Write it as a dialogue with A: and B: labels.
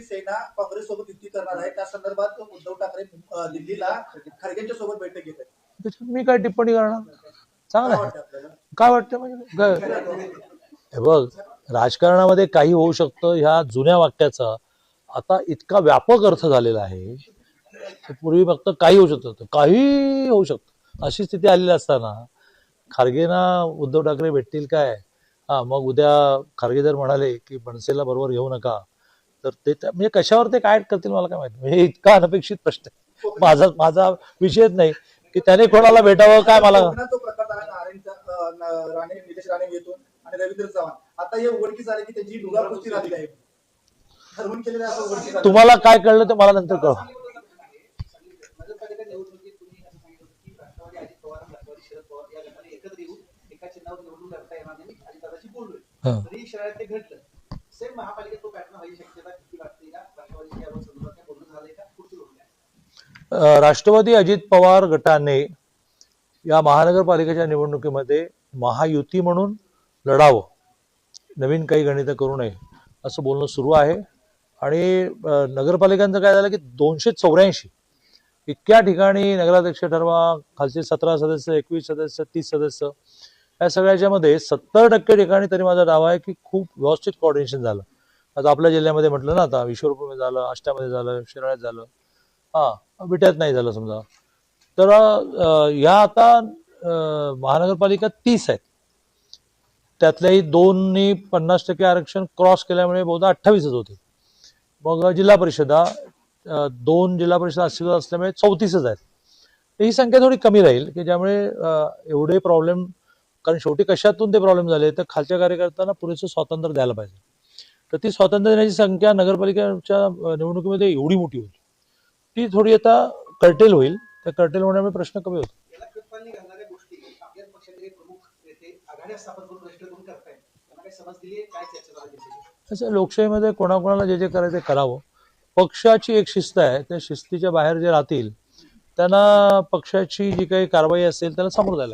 A: सेना काँग्रेस सोबत युती करणार आहे, त्या संदर्भात उद्धव ठाकरे दिल्लीला खरगेंच्या सोबत बैठक घेत आहेत.
B: त्याच्यात मी काय टिप्पणी करणार? चांगलं
A: काय
B: आहे.
A: वाटतं आपल्याला?
B: काय वाटतं म्हणजे हे बघ, राजकारणामध्ये काही होऊ शकतं ह्या जुन्या वाक्याचा आता इतका व्यापक अर्थ झालेला आहे. पूर्वी फक्त काही होऊ शकतं, काही होऊ शकतं अशी स्थिती आलेली असताना खारगेंना उद्धव ठाकरे भेटतील काय? हा, मग उद्या खारगे जर म्हणाले की मनसेला बरोबर घेऊ नका, तर ते म्हणजे कशावर ते काय करतील मला काय माहिती. म्हणजे इतका अनपेक्षित प्रश्न आहे. माझा विषयच नाही की त्याने कोणाला भेटावं काय मला.
A: कोकणात जो प्रकार झाला राणे निलेश राणे येथून आणि रवींद्र चव्हाण, आता हे उघडकीस आले की त्यांची दुरापुस्ती झालेली आहे. ठरवून केलेलं असं उघडकीस आलं.
B: तुम्हाला काय कळलं ते मला नंतर कळवा. राष्ट्रवादी अजित पवार गटाने या महानगरपालिकेच्या निवडणुकीमध्ये महायुती म्हणून लढावं, नवीन काही गणित करू नये असं बोलणं सुरू आहे. आणि नगरपालिकांचं काय झालं की 284 इतक्या ठिकाणी नगराध्यक्ष ठरवा, खालचे 17 सदस्य, 21 सदस्य, 30 सदस्य, या सगळ्याच्या मध्ये 70% ठिकाणी तरी माझा दावा आहे की खूप व्यवस्थित कोऑर्डिनेशन झालं. आता आपल्या जिल्ह्यामध्ये म्हटलं ना, आता ईश्वरपूरमध्ये झालं, आष्टामध्ये झालं, शिराळ्यात झालं, विट्यात नाही झालं समजा. तर ह्या आता महानगरपालिका 30 आहेत, त्यातल्याही 2नी 50% आरक्षण क्रॉस केल्यामुळे बहुधा 28च होते. मग जिल्हा परिषदा 2 जिल्हा परिषद अस्तित्वात असल्यामुळे 34च आहेत. ही संख्या थोडी कमी राहील की ज्यामुळे एवढे प्रॉब्लेम, कारण शेवटी कशातून ते प्रॉब्लेम झाले तर खालच्या कार्यकर्त्यांना पुरेसं स्वातंत्र्य द्यायला पाहिजे. तर ती स्वातंत्र्य देण्याची संख्या नगरपालिकेच्या निवडणुकीमध्ये एवढी मोठी होती, ती थोडी आता कर्टेल होईल. त्या कर्टेल होण्यामुळे प्रश्न कमी होतो. लोकशाहीमध्ये कोणाकोणाला जे जे करायचं ते करावं. पक्षाची एक शिस्त आहे, त्या शिस्तीच्या बाहेर जे राहतील त्यांना पक्षाची जी काही कारवाई असेल त्याला सामोरं जायला लागेल.